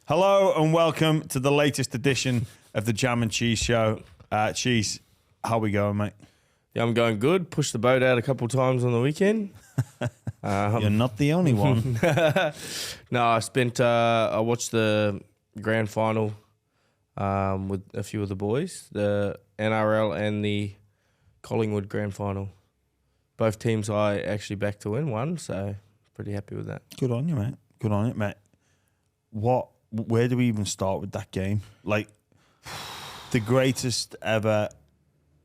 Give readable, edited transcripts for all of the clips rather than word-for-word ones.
Hello and welcome to the latest edition of the Jam and Cheese Show. Cheese, how we going, mate? Yeah, I'm going good. Pushed the boat out a couple of times on the weekend. You're not the only one. No, I watched the Grand Final with a few of the boys, the NRL and the Collingwood Grand Final. Both teams I actually backed to win one, so pretty happy with that. Good on you, mate. Good on it, mate. Where do we even start with that game? Like, the greatest ever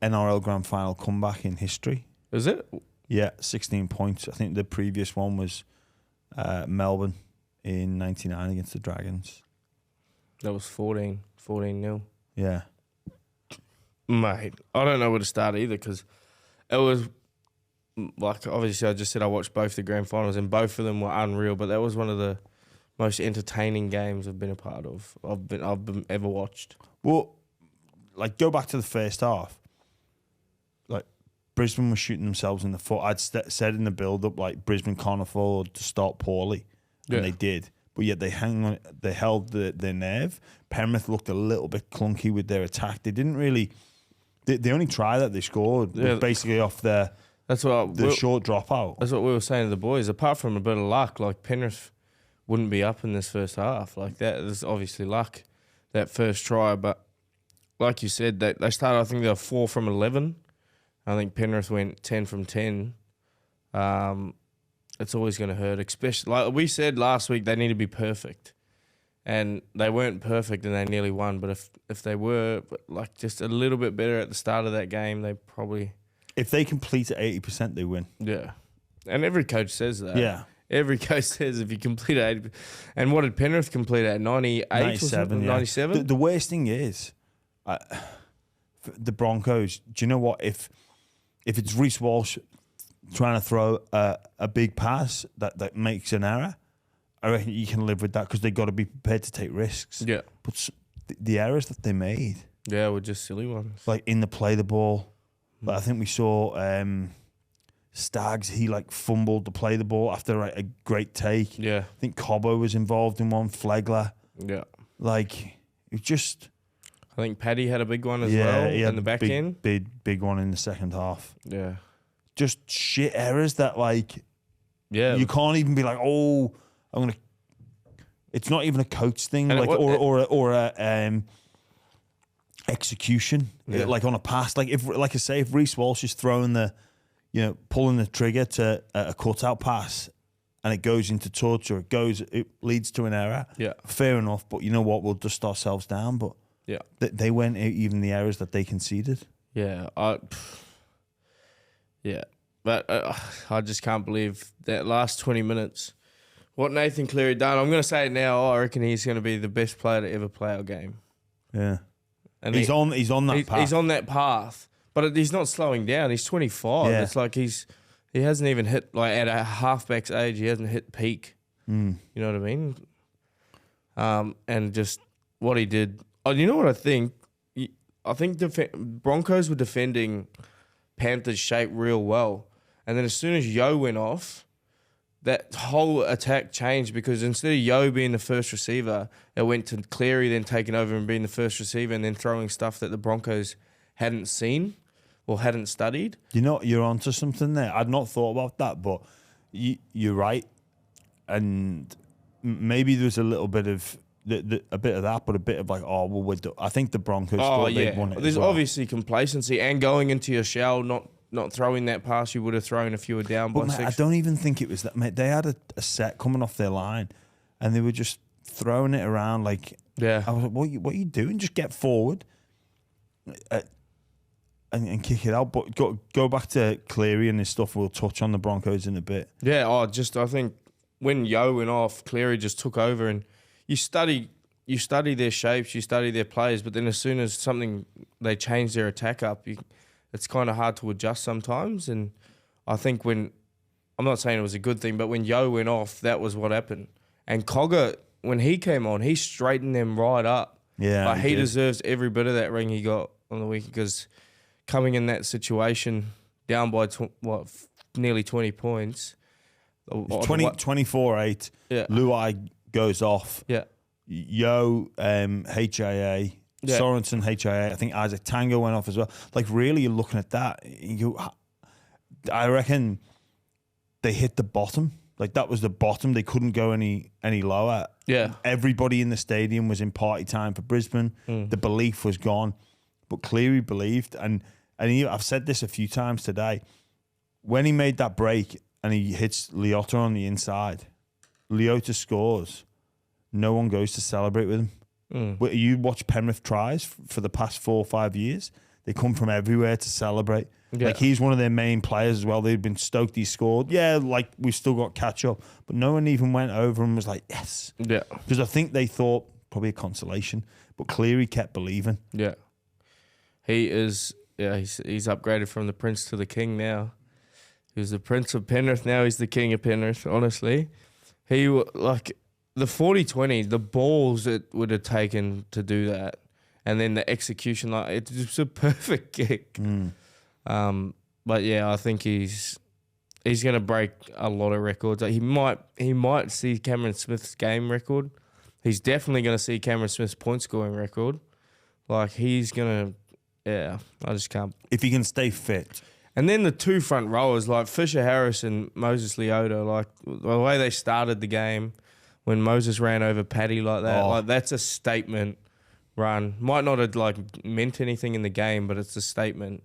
NRL Grand Final comeback in history. Is it? Yeah, 16 points. I think the previous one was Melbourne in 99 against the Dragons. That was 14-0. Yeah. Mate, I don't know where to start either because it was, like, obviously I just said I watched both the Grand Finals and both of them were unreal, but that was one of the most entertaining games I've been a part of. I've been ever watched. Well, like, go back to the first half. Like, Brisbane was shooting themselves in the foot. I'd said in the build-up, like, Brisbane can't afford to start poorly, and they did. But yet they held their nerve. Penrith looked a little bit clunky with their attack. They didn't really. The only try that they scored was basically off the short dropout. That's what we were saying to the boys. Apart from a bit of luck, like Penrith wouldn't be up in this first half. Like that is obviously luck, that first try. But like you said, they started, I think they were 4 from 11. I think Penrith went 10 from 10. It's always going to hurt, especially, like we said last week, they need to be perfect. And they weren't perfect and they nearly won. But if they were, like, just a little bit better at the start of that game, they probably... If they complete at 80%, they win. Yeah. And every coach says that. Yeah. Every coach says if you complete at 80%. And what did Penrith complete at? 98 97, or 97? The worst thing is, the Broncos, do you know what? If it's Reece Walsh trying to throw a big pass that makes an error, I reckon you can live with that because they've got to be prepared to take risks. Yeah. But the errors that they made, were just silly ones. like in the play the ball. Like I think we saw Staggs, he like fumbled to play the ball after like, a great take. Yeah. I think Cobbo was involved in one, Flegler. Yeah. Like, it just... I think Paddy had a big one as well in the back end. Big one in the second half. Yeah. Just shit errors that, like, you can't even be like, oh, I'm gonna. It's not even a coach thing, like, or a execution, like on a pass. Like I say, if Reece Walsh is throwing pulling the trigger to a cutout pass, and it goes into touch or it leads to an error. Yeah. Fair enough, but you know what? We'll dust ourselves down, but. Yeah, they weren't even the errors that they conceded. Yeah, but I just can't believe that last 20 minutes. What Nathan Cleary done, I'm going to say it now. I reckon he's going to be the best player to ever play our game. Yeah, and he's on that path. He's on that path, but he's not slowing down. He's 25. Yeah. It's like he hasn't even hit, like, at a halfback's age. He hasn't hit peak. You know what I mean? And just what he did. Oh, you know what I think? I think Broncos were defending Panthers' shape real well. And then as soon as Yeo went off, that whole attack changed because instead of Yeo being the first receiver, it went to Cleary then taking over and being the first receiver and then throwing stuff that the Broncos hadn't seen or hadn't studied. You know, you're onto something there. I'd not thought about that, but you're right. And maybe there's a little bit of... a bit of that, but a bit of like, I think the Broncos thought they'd won it. There's as well. obviously complacency and going into your shell, not throwing that pass you would have thrown if you were down by 6. I don't even think it was that, mate. They had a set coming off their line, and they were just throwing it around like. Yeah. I was like, what are you doing? Just get forward, and kick it out. But go back to Cleary and his stuff. We'll touch on the Broncos in a bit. Yeah. I think when Yeo went off, Cleary just took over and. You study their shapes, you study their players, but then as soon as they change their attack up, it's kind of hard to adjust sometimes. And I think I'm not saying it was a good thing, but when Yeo went off, that was what happened. And Cogger, when he came on, he straightened them right up. Yeah, like he deserves every bit of that ring he got on the weekend because coming in that situation down by nearly 20 points. 24-8. Yeah. Luai goes off. Yeah. Yeo, HIA, Sorensen, HIA. I think Isaac Tango went off as well. Like, really, you're looking at that. I reckon they hit the bottom. Like, that was the bottom. They couldn't go any lower. Yeah. Everybody in the stadium was in party time for Brisbane. The belief was gone. But Cleary believed. And I've said this a few times today. When he made that break and he hits Leota on the inside, Leota scores. No one goes to celebrate with him. You watch Penrith tries for the past 4 or 5 years. They come from everywhere to celebrate. Yeah. Like, he's one of their main players as well. They've been stoked he scored. Yeah, like, we've still got catch up. But no one even went over and was like, yes. Yeah. Because I think they thought probably a consolation. But Cleary kept believing. Yeah. He is, he's upgraded from the prince to the king now. He was the prince of Penrith. Now he's the king of Penrith, honestly. He, like, the 40-20, the balls it would have taken to do that. And then the execution, like, it was a perfect kick. But yeah, I think he's going to break a lot of records. He might see Cameron Smith's game record. He's definitely going to see Cameron Smith's point scoring record. Like, he's going to, I just can't. If he can stay fit. And then the two front rowers, like Fisher Harris and Moses Leota, like the way they started the game when Moses ran over Paddy like that, like, that's a statement run. Might not have, like, meant anything in the game, but it's a statement.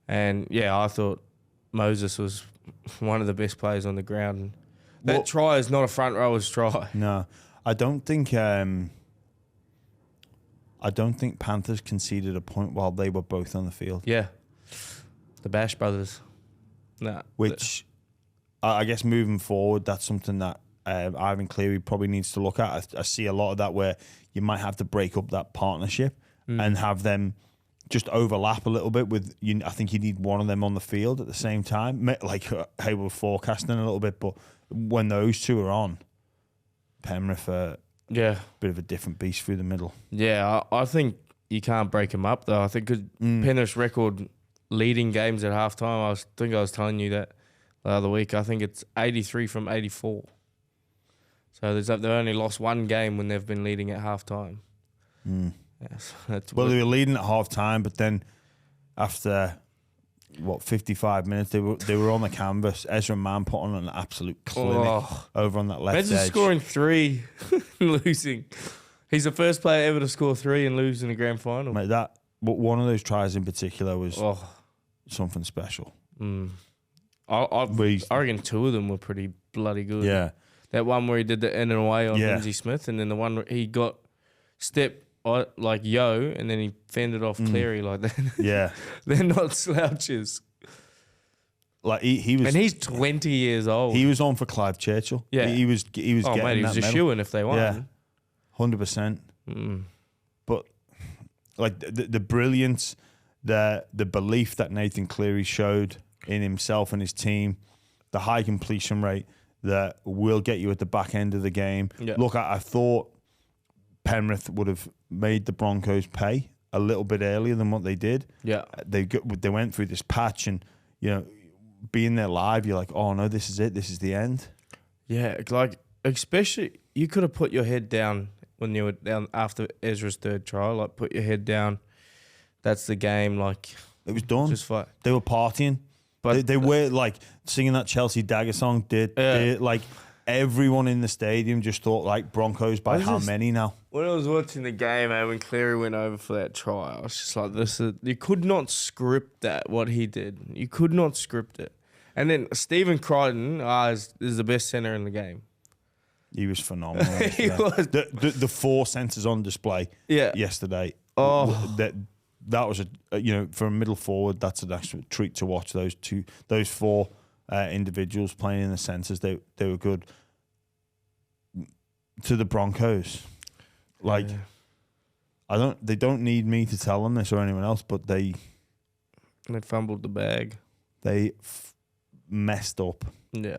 And yeah, I thought Moses was one of the best players on the ground. That try is not a front rower's try. No, I don't think Panthers conceded a point while they were both on the field. Yeah, the Bash brothers. Nah, which I guess moving forward, that's something that Ivan Cleary probably needs to look at. I see a lot of that where you might have to break up that partnership and have them just overlap a little bit with you. I think you need one of them on the field at the same time. Like, hey, we're forecasting a little bit, but when those two are on, Penrith are bit of a different beast through the middle. Yeah, I think you can't break them up though. I think Penrith's record leading games at halftime. I was telling you that the other week. I think it's 83 from 84. So they've only lost one game when they've been leading at halftime. Yes, well, they were leading at half time, but then after 55 minutes, they were on the canvas. Ezra Mam put on an absolute clinic over on that left edge. Imagine scoring 3 and losing. He's the first player ever to score 3 and lose in a grand final. Mate, one of those tries in particular was something special. I reckon 2 of them were pretty bloody good. Yeah. That one where he did the in and away on Lindsay Smith, and then the one where he got stepped like Yeo, and then he fended off Cleary like that. Yeah. They're not slouches. Like he was, and he's 20 years old. He was on for Clive Churchill. Yeah, he was. Oh mate, he was a shoo-in if they won. Yeah, 100%. But like the brilliance, the belief that Nathan Cleary showed in himself and his team, the high completion rate that will get you at the back end of the game. Yeah. Look, I thought Penrith would have made the Broncos pay a little bit earlier than what they did. Yeah, they went through this patch, and being there live, you're like, oh no, this is it. This is the end. Yeah, like especially you could have put your head down when you were down after Ezra's third try. Like, put your head down. That's the game. Like, it was done. Just fight. They were partying. But they were like singing that Chelsea Dagger song. Like everyone in the stadium just thought like Broncos by how many now? When I was watching the game, when Cleary went over for that try, I was just like, you could not script that, what he did. You could not script it. And then Stephen Crichton is the best centre in the game. He was phenomenal. He was. The 4 centres on display yesterday. Oh. That was for a middle forward, that's an actual treat to watch. Those 4 individuals playing in the centres, they were good. To the Broncos, like they don't need me to tell them this or anyone else, but they fumbled the bag. They messed up. Yeah,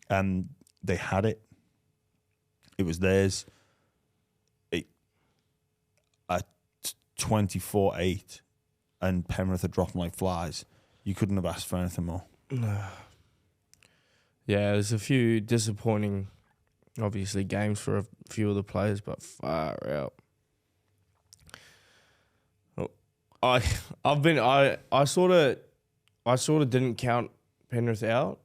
and they had it. It was theirs. 24-8, and Penrith are dropping like flies. You couldn't have asked for anything more. No. Yeah, there's a few disappointing Obviously, games for a few of the players, but far out. I sort of didn't count Penrith out.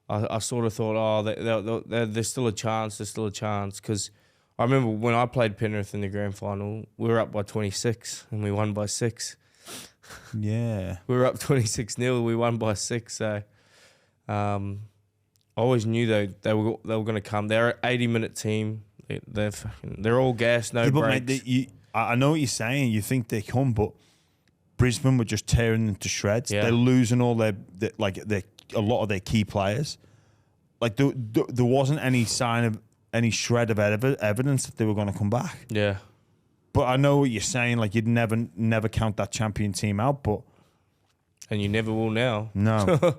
I sort of thought, there's still a chance. There's still a chance, because I remember when I played Penrith in the grand final, we were up by 26 and we won by 6. Yeah, we were up 26-0. We won by 6. So, I always knew they were going to come. They're an 80-minute team. They're all gas, no breaks. Mate, I know what you're saying. You think they come, but Brisbane were just tearing them to shreds. Yeah. They're losing all a lot of their key players. Like there wasn't any sign of any shred of evidence that they were going to come back. Yeah. But I know what you're saying. Like, you'd never count that champion team out, and you never will now. No.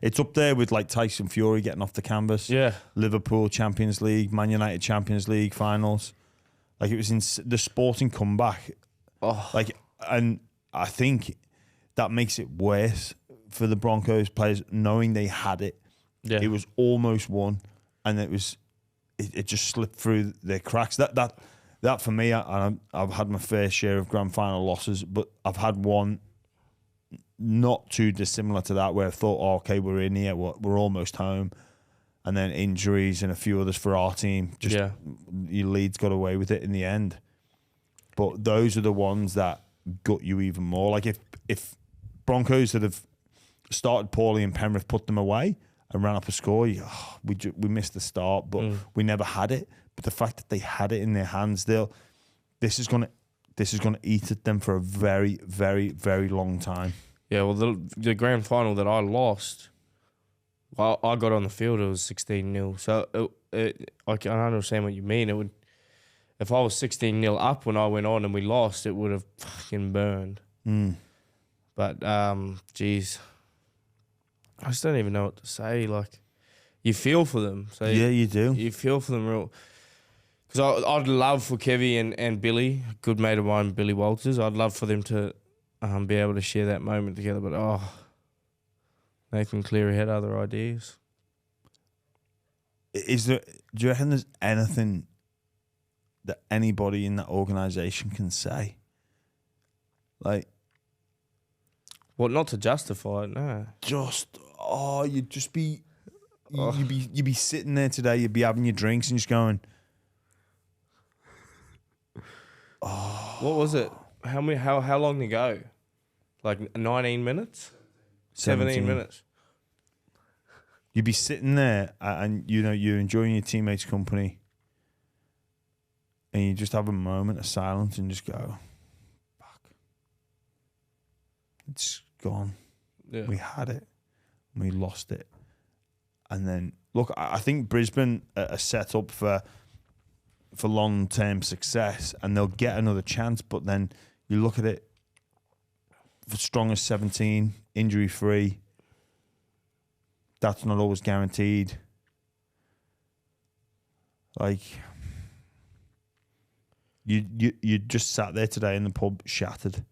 It's up there with like Tyson Fury getting off the canvas. Yeah. Liverpool Champions League, Man United Champions League finals. Like, it was in the sporting comeback. Oh. Like, and I think that makes it worse for the Broncos players, knowing they had it. Yeah. It was almost won, and it just slipped through their cracks. That for me, I've had my fair share of grand final losses, but I've had one not too dissimilar to that, where I thought, oh, okay, we're in here, we're almost home, and then injuries and a few others for our team. Your Leeds got away with it in the end. But those are the ones that gut you even more. Like, if Broncos that have started poorly and Penrith put them away and ran up a score, we missed the start, but we never had it. But the fact that they had it in their hands, this is gonna eat at them for a very, very, very long time. Yeah, well, the grand final that I lost, I got on the field, it was 16-0. So I can understand what you mean. It would, if I was 16-0 up when I went on and we lost, it would have fucking burned. But geez, I just don't even know what to say. Like, you feel for them. So yeah, you do. You feel for them real. Because I'd love for Kevy and Billy, a good mate of mine, Billy Walters, I'd love for them to be able to share that moment together. But, Nathan Cleary had other ideas. Do you reckon there's anything that anybody in that organisation can say? Like, well, not to justify it, no. You'd just be, you'd be sitting there today, you'd be having your drinks and just going, what was it? How long to go? Like 19 minutes? 17 minutes. You'd be sitting there and you're enjoying your teammates' company, and you just have a moment of silence and just go, fuck. It's gone. Yeah. We had it. And we lost it. And then, look, I think Brisbane are set up for long-term success, and they'll get another chance. But then you look at it, for strong as 17, injury-free, that's not always guaranteed. Like, you just sat there today in the pub shattered.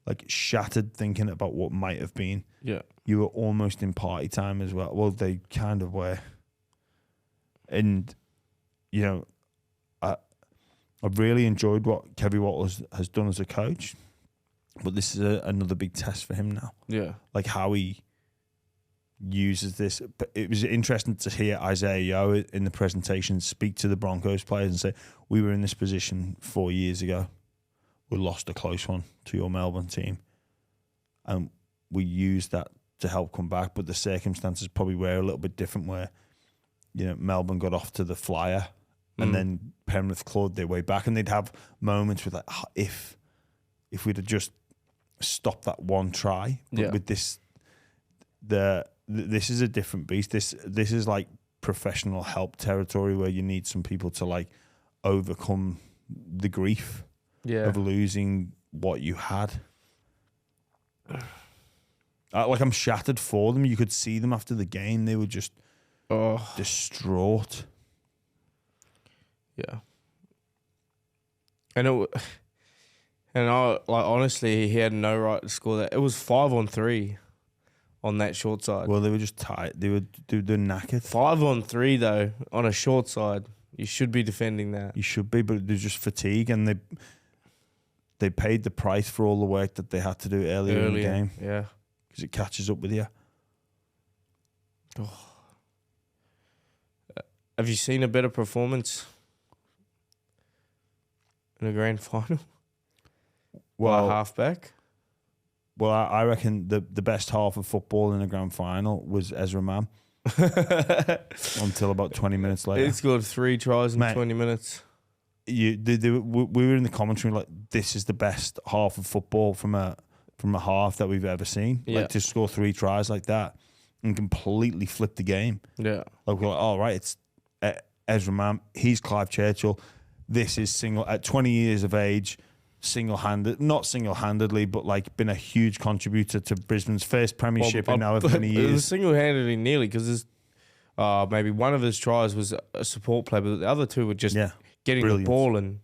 Like, shattered, thinking about what might have been. Yeah. You were almost in party time as well. Well, they kind of were. And, I've really enjoyed what Kevin Walters has done as a coach, but this is another big test for him now. Yeah. Like, how he uses this. But it was interesting to hear Isaah Yeo in the presentation speak to the Broncos players and say, we were in this position 4 years ago. We lost a close one to your Melbourne team, and we used that to help come back. But the circumstances probably were a little bit different, where, Melbourne got off to the flyer, and then Penrith clawed their way back, and they'd have moments with, like, if we'd have just stopped that one try. But with this, this is a different beast. This is like professional help territory, where you need some people to, like, overcome the grief of losing what you had. Like, I'm shattered for them. You could see them after the game. They were just distraught. Yeah. And I honestly, he had no right to score that. It was 5-on-3 on that short side. Well, they were just tight. They were knackered. 5-on-3 though on a short side, you should be defending that. You should be, but there's just fatigue, and they paid the price for all the work that they had to do earlier in the game. Yeah, because it catches up with you. Oh. Have you seen a better performance in a grand final? Well, halfback. Well, I reckon the best half of football in a grand final was Ezra Mam. Until about 20 minutes later. He scored 3 tries in 20 minutes. We were in the commentary like, this is the best half of football from a half that we've ever seen. Yeah. Like, to score 3 tries like that and completely flip the game. Yeah. Like, we're like, oh, right, it's Ezra Mam. He's Clive Churchill. This is at 20 years of age, not single-handedly, but like been a huge contributor to Brisbane's first premiership in however many years. It was single-handedly nearly, because maybe one of his tries was a support play, but the other 2 were just getting the ball and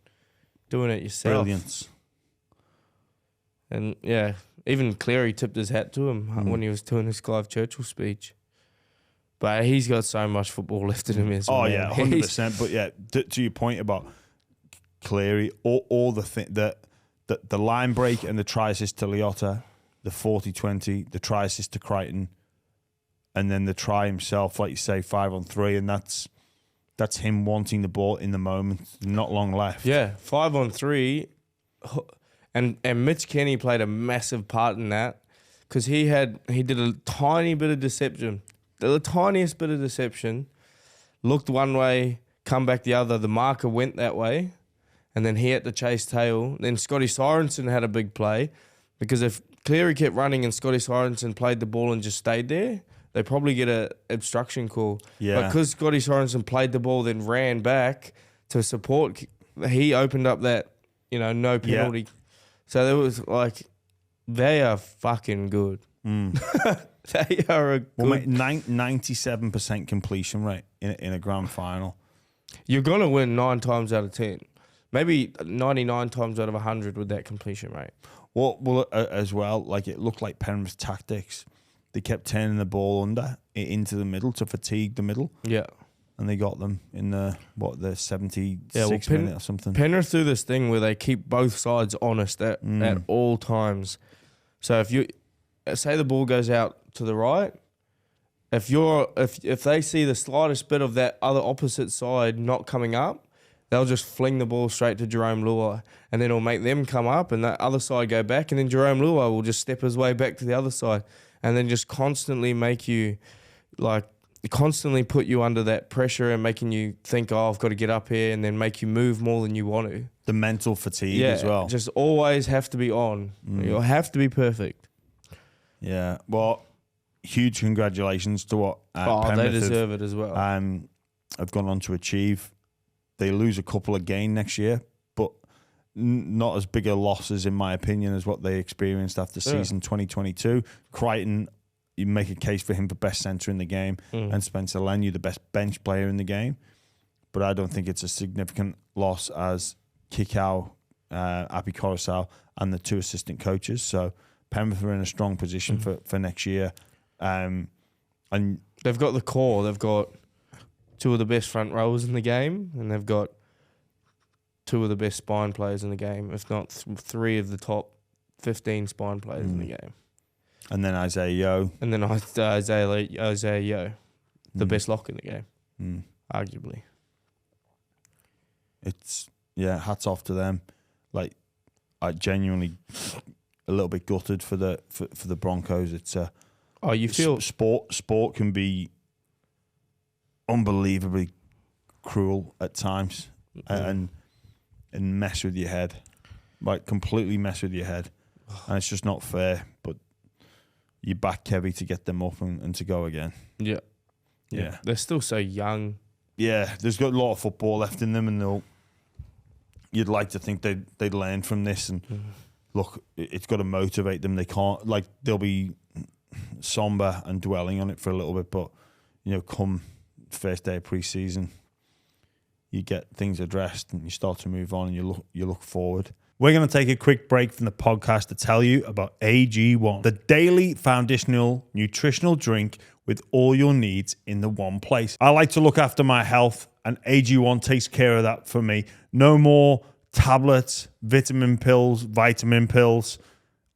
doing it yourself. Brilliance. And yeah, even Cleary tipped his hat to him when he was doing his Clive Churchill speech. But he's got so much football left in him as well. Oh yeah, 100%. But yeah, to your point about Cleary, all the line break and the try assist to Liotta, the 40-20, the try assist to Crichton, and then the try himself, like you say, 5-on-3, and that's him wanting the ball in the moment, not long left. Yeah, 5-on-3, and Mitch Kenny played a massive part in that, because he did a tiny bit of deception, the tiniest bit of deception, looked one way, come back the other, the marker went that way, and then he had to chase tail. Then Scotty Sorensen had a big play, because if Cleary kept running and Scotty Sorensen played the ball and just stayed there, they probably get an obstruction call. Yeah. But because Scotty Sorensen played the ball, then ran back to support, he opened up that, no penalty. Yeah. So there was like, they are fucking good. They are a good... Well, mate, 97% completion rate in a grand final. You're going to win 9 times out of 10. Maybe 99 times out of 100 with that completion rate. Well, as well, like it looked like Penrith's tactics. They kept turning the ball into the middle to fatigue the middle. Yeah. And they got them in the 76th minute or something. Penrith do this thing where they keep both sides honest at all times. So if you say the ball goes out to the right, if they see the slightest bit of that other opposite side not coming up, they'll just fling the ball straight to Jerome Luai, and then it'll make them come up and that other side go back, and then Jerome Luai will just step his way back to the other side, and then just constantly make you, constantly put you under that pressure and making you think, oh, I've got to get up here, and then make you move more than you want to. The mental fatigue as well. Just always have to be on. You'll have to be perfect. Yeah. Well, huge congratulations to what Penrith they deserve it as well. Have gone on to achieve. They lose a couple of games next year, but not as big a losses, in my opinion, as what they experienced after season 2022. Crichton, you make a case for him for best centre in the game, and Spencer Leniu, the best bench player in the game. But I don't think it's a significant loss as Kikau, Api Coruscant, and the 2 assistant coaches. So Penrith are in a strong position for next year. And they've got the core. They've got 2 of the best front rowers in the game, and they've got 2 of the best spine players in the game, if not 3 of the top 15 spine players in the game. And then Isaah Yeo. And then Isaah Yeo, the best lock in the game, arguably. It's, hats off to them. Like, I genuinely a little bit gutted for the Broncos. It's you feel sport can be unbelievably cruel at times, and mess with your head, like completely mess with your head, and it's just not fair. But you back Kevy to get them up and to go again. Yeah. They're still so young. Yeah, there's got a lot of football left in them, and you'd like to think they'd learn from this. And look, it's got to motivate them. They can't, they'll be somber and dwelling on it for a little bit, but come first day of pre-season, you get things addressed and you start to move on and you look forward. We're going to take a quick break from the podcast to tell you about AG1, the daily foundational nutritional drink with all your needs in the one place. I like to look after my health, and AG1 takes care of that for me. No more tablets, vitamin pills,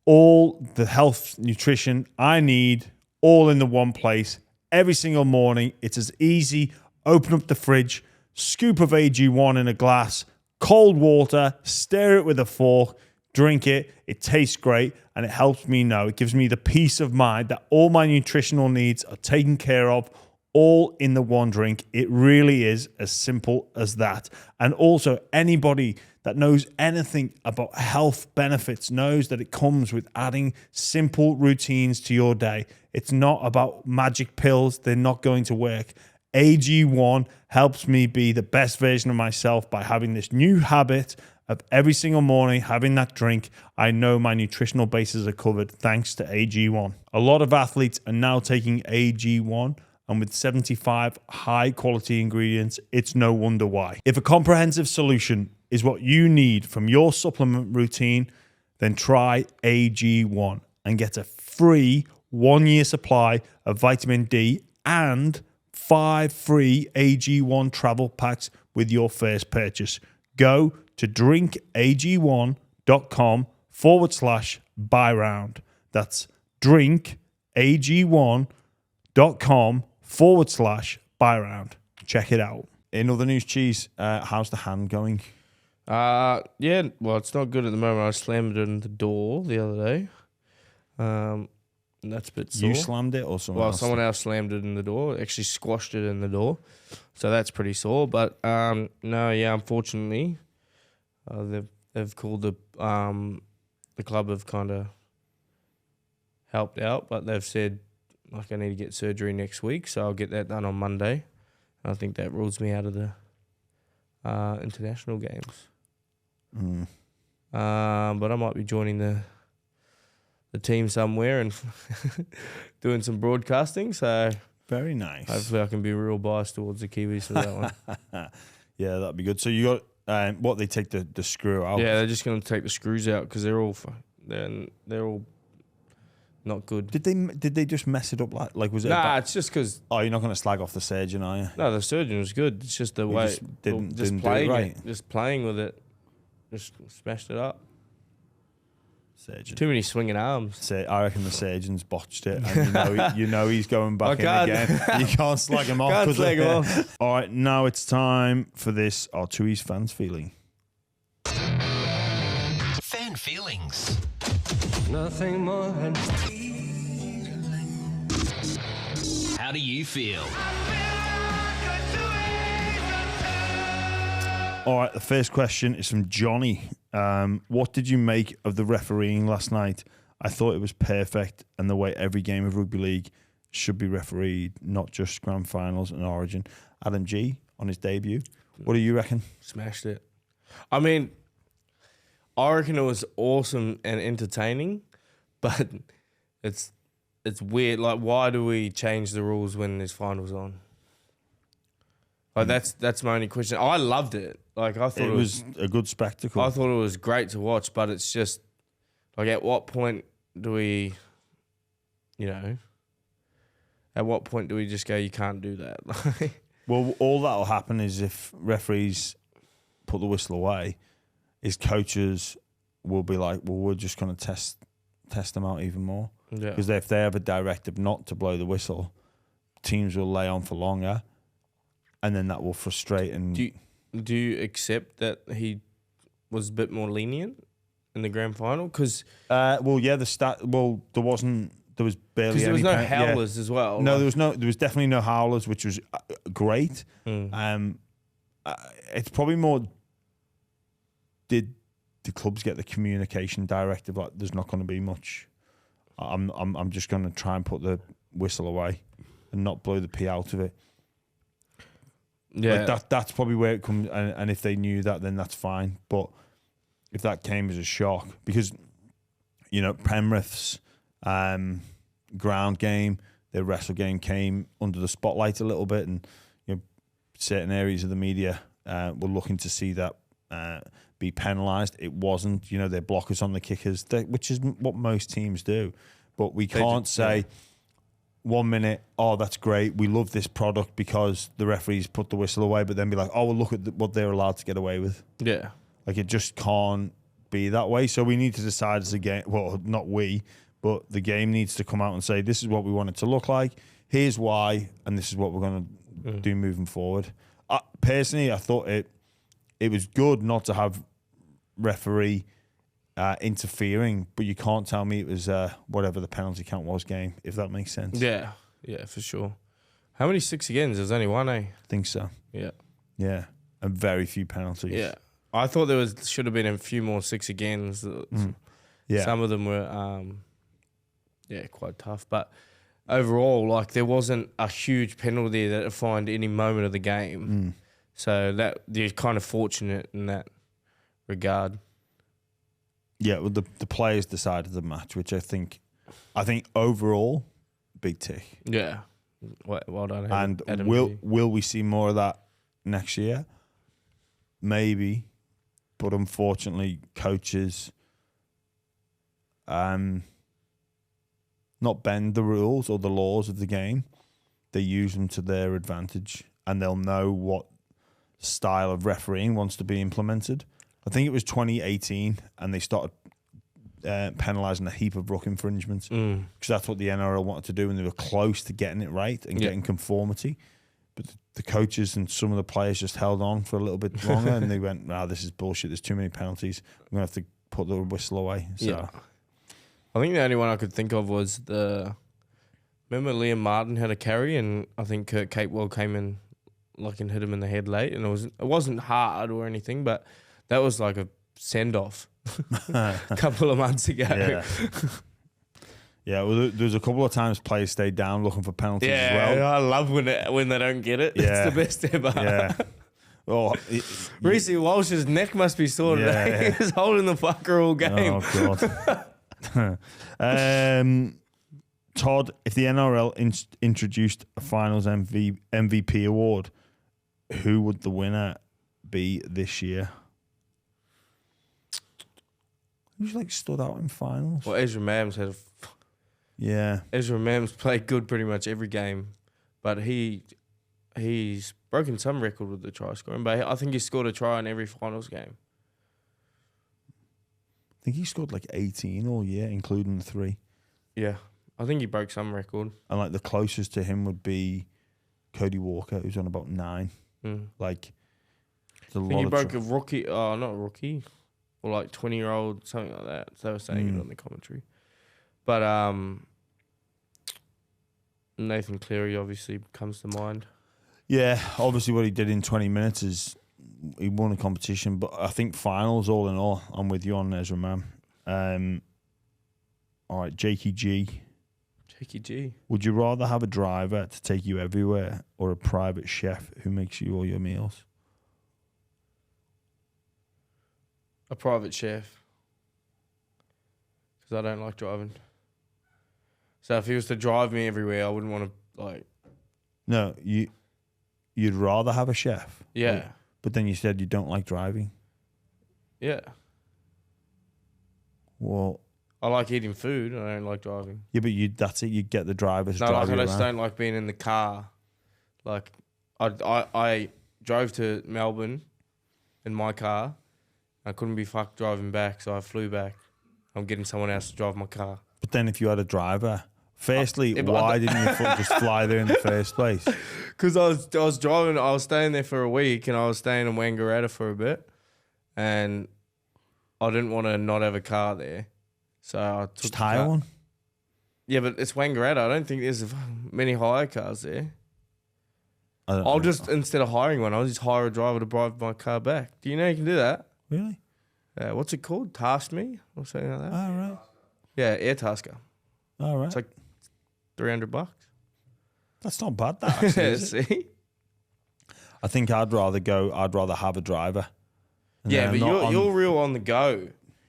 all the health, nutrition I need, all in the one place. Every single morning, it's as easy. Open up the fridge, scoop of AG1 in a glass, cold water, stir it with a fork, drink it. It tastes great, and it helps me know. It gives me the peace of mind that all my nutritional needs are taken care of, all in the one drink. It really is as simple as that. And also, anybody that knows anything about health benefits knows that it comes with adding simple routines to your day. It's not about magic pills. They're not going to work. AG1 helps me be the best version of myself by having this new habit of every single morning having that drink. I know my nutritional bases are covered thanks to AG1. A lot of athletes are now taking AG1, and with 75 high quality ingredients, it's no wonder why. If a comprehensive solution is what you need from your supplement routine, then try AG1 and get a free 1-year supply of vitamin D and 5 free AG1 travel packs with your first purchase. Go to drinkag1.com/buy round. That's drinkag1.com/buy round. Check it out. In other news, Cheese, how's the hand going? Yeah, well, it's not good at the moment. I slammed it in the door the other day. And that's a bit sore. You slammed it or someone else? Well, someone else slammed it in the door. Actually squashed it in the door. So that's pretty sore. But unfortunately, they've called the club have kind of helped out, but they've said like I need to get surgery next week, so I'll get that done on Monday. I think that rules me out of the international games. But I might be joining the team somewhere and doing some broadcasting. So very nice. Hopefully, I can be real biased towards the Kiwis for that one. Yeah, that'd be good. So you got what? They take the screw out? Yeah, they're just going to take the screws out because they're all not good. Did they just mess it up? Like was it? Nah, it's just because. Oh, you're not going to slag off the surgeon, are you? No, the surgeon was good. It's just the way didn't playing do it right. just playing with it, just smashed it up. Surgeon. Too many swinging arms. I reckon the surgeon's botched it, and you know he's going back in again. You can't slag him off. Can't slag him off. All right, now it's time for this. Our two East fans feeling. Fan feelings. Nothing more than How do you feel? All right, the first question is from Johnny. What did you make of the refereeing last night? I thought it was perfect, and the way every game of rugby league should be refereed, not just grand finals and Origin. Adam G on his debut. What do you reckon? Smashed it. I mean, I reckon it was awesome and entertaining, but it's weird. Like, why do we change the rules when there's finals on? Like, that's my only question. I loved it. Like, I thought it was a good spectacle. I thought it was great to watch, but it's just like, at what point do we, at what point do we just go, you can't do that? Well, all that'll happen is if referees put the whistle away, is coaches will be like, well, we're just going to test them out even more. Because if they have a directive not to blow the whistle, teams will lay on for longer, and then that will frustrate. And do you accept that he was a bit more lenient in the grand final? Because there was barely there any was no howlers as well. No, there was definitely no howlers, which was great. It's probably more, did the clubs get the communication directive like there's not going to be much? I'm just going to try and put the whistle away and not blow the pee out of it. Yeah, that's probably where it comes. And if they knew that, then that's fine. But if that came as a shock, because Penrith's ground game, their wrestle game came under the spotlight a little bit, and certain areas of the media were looking to see that be penalised. It wasn't. You know, they're blockers on the kickers, which is what most teams do. But we can't say 1 minute, oh, that's great, we love this product because the referees put the whistle away, but then be like, oh, well, look at what they're allowed to get away with. Yeah. Like, it just can't be that way. So we need to decide as a game, well, not we, but the game needs to come out and say, this is what we want it to look like, here's why, and this is what we're going to do moving forward. Personally, I thought it was good not to have referee interfering, but you can't tell me it was whatever the penalty count was game, if that makes sense. Yeah, for sure. How many 6 agains? There's only one, eh? I think so. Yeah. Yeah, and very few penalties. Yeah. I thought should have been a few more 6 agains. Yeah. Some of them were, quite tough. But overall, like, there wasn't a huge penalty that defined any moment of the game. So that you're kind of fortunate in that regard. Yeah, well, the players decided the match, which I think overall, big tick. Yeah. Well done. And Adam will we see more of that next year? Maybe, but unfortunately, coaches not bend the rules or the laws of the game. They use them to their advantage, and they'll know what style of refereeing wants to be implemented. I think it was 2018, and they started penalising a heap of ruck infringements because that's what the NRL wanted to do, and they were close to getting it right and getting conformity. But the coaches and some of the players just held on for a little bit longer, and they went, "Nah, this is bullshit. There's too many penalties. We're gonna have to put the whistle away." So. Yeah. I think the only one I could think of was remember Liam Martin had a carry, and I think Kurt Capewell came in and hit him in the head late, and it wasn't hard or anything, but that was like a send-off a couple of months ago. Yeah. Yeah, well, there's a couple of times players stayed down looking for penalties as well. I love when they don't get it. Yeah. It's the best ever. Yeah. Oh, Reece Walsh's neck must be sore today. He was holding the fucker all game. Oh, God. Todd, if the NRL introduced a finals MVP award, who would the winner be this year? Who's stood out in finals? Well, Ezra Mam's had Ezra Mam's played good pretty much every game, but he's broken some record with the try scoring, but I think he scored a try in every finals game. I think he scored 18 all year, including the 3. Yeah, I think he broke some record. And the closest to him would be Cody Walker, who's on about 9. I think he broke a rookie, not a rookie, or 20-year-old, something like that. So they were saying it on the commentary. But Nathan Cleary obviously comes to mind. Yeah, obviously what he did in 20 minutes is he won a competition, but I think finals, all in all, I'm with you on Ezra Mam. All right, Jakey G. Jakey G. Would you rather have a driver to take you everywhere or a private chef who makes you all your meals? A private chef. Because I don't like driving. So if he was to drive me everywhere, I wouldn't want to, No, you'd rather have a chef? Yeah. But then you said you don't like driving? Yeah. Well... I like eating food. I don't like driving. Yeah, but that's it. You get the driver to drive you I around. just don't like being in the car. I drove to Melbourne in my car. I couldn't be fucked driving back, so I flew back. I'm getting someone else to drive my car. But then if you had a driver, firstly, why didn't you just fly there in the first place? Because I was driving. I was staying there for a week, and I was staying in Wangaratta for a bit, and I didn't want to not have a car there. So I took just hire one? Yeah, but it's Wangaratta. I don't think there's many hire cars there. I'll just, instead of hiring one, I'll just hire a driver to drive my car back. Do you know you can do that? Really? What's it called? Task Me? Or something like that? Oh, right. Yeah, Air Tasker. All right. It's $300. That's not bad, that, actually, is it? See? I think I'd rather have a driver. Yeah, but you're real on the go.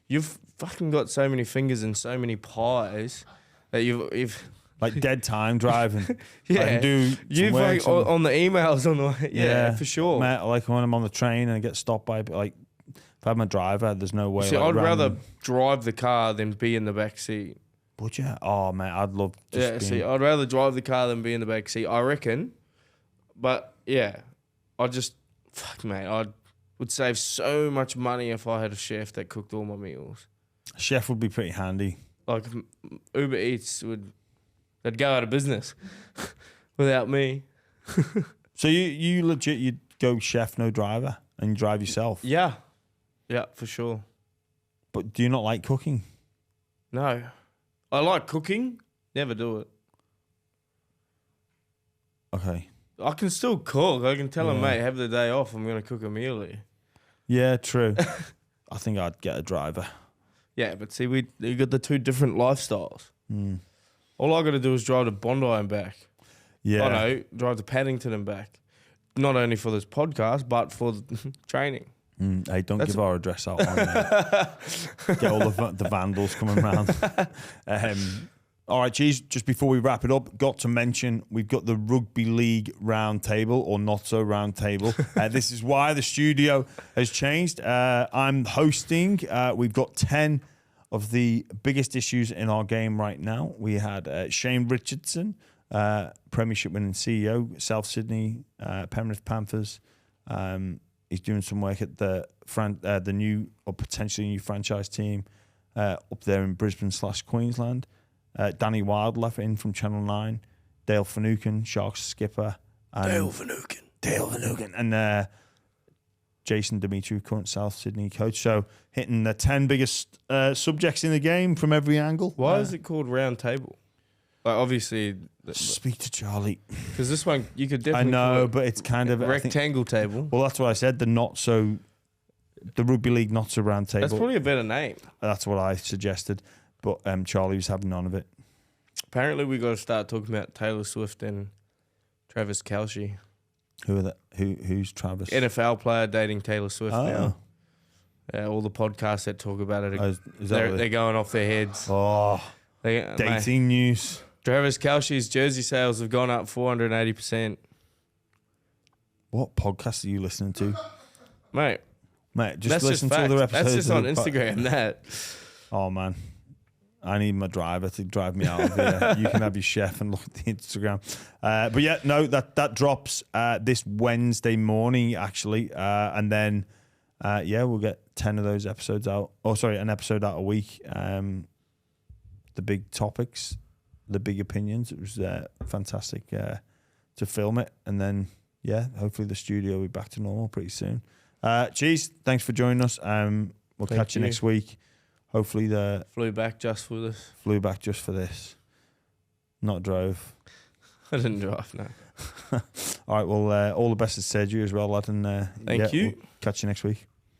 You've fucking got so many fingers and so many pies that you've like dead time driving. Yeah, I can do you've some work, like some- on the emails on the way. Yeah, for sure. Mate, like when I'm on the train and I get stopped by like if I have my driver, there's no way. See, like, I'd rather random- drive the car than be in the back seat. Would you? Oh man, I'd love. Just Yeah, being- see, I'd rather drive the car than be in the back seat, I reckon. But yeah, fuck mate, I would save so much money if I had a chef that cooked all my meals. Chef would be pretty handy. Like Uber Eats they'd go out of business without me. So you legit, you'd go chef, no driver, and you drive yourself. Yeah, for sure. But do you not like cooking? No, I like cooking. Never do it. Okay. I can still cook. I can tell them, Yeah. mate, have the day off. I'm going to cook a meal here. Yeah, true. I think I'd get a driver. Yeah, but see, we got the two different lifestyles. Mm. All I got to do is drive to Bondi and back. Yeah. I know, drive to Paddington and back. Not only for this podcast, but for the training. Hey, don't give our address out. Get all the vandals coming around. All right, geez, just before we wrap it up, got to mention we've got the Rugby League round table, or not so round table. This is why the studio has changed. I'm hosting. We've got 10 of the biggest issues in our game right now. We had Shane Richardson, Premiership winning CEO, South Sydney, Penrith Panthers. He's doing some work at the new or potentially new franchise team up there in Brisbane/Queensland. Danny Wildlife in from Channel 9, Dale Finucane, Sharks skipper. Dale Finucane. And Jason Dimitri, current South Sydney coach. So hitting the 10 biggest subjects in the game from every angle. Why is it called round table? Like, obviously, Speak to Charlie. because this one, you could I definitely call know, it but it's kind of... I think- rectangle table. well, that's what I said. The Rugby League not so round table. That's probably a better name. That's what I suggested. But Charlie was having none of it. Apparently, we got to start talking about Taylor Swift and Travis Kelce. Who are that? Who's Travis? NFL player dating Taylor Swift Oh. now. Yeah, all the podcasts that talk about it, Oh, is that they're going off their heads. Oh, Mate, dating news. Travis Kelce's jersey sales have gone up 480%. What podcast are you listening to? Mate, Mate, just that's listen just to other facts. episodes. That's just of on the Instagram, that. Oh, man. I need my driver to drive me out of here. You can have your chef and look at the Instagram. But yeah, no, that drops this Wednesday morning, actually. And then, we'll get 10 of those episodes out. Oh, sorry, an episode out a week. The big topics, the big opinions. It was fantastic to film it. And then, hopefully the studio will be back to normal pretty soon. Cheese, thanks for joining us. We'll catch you next week. Hopefully Flew back just for this. Flew back just for this. Not drove. I didn't drive, no. All right, well, all the best to Sergio as well, lad. And Thank you. We'll catch you next week.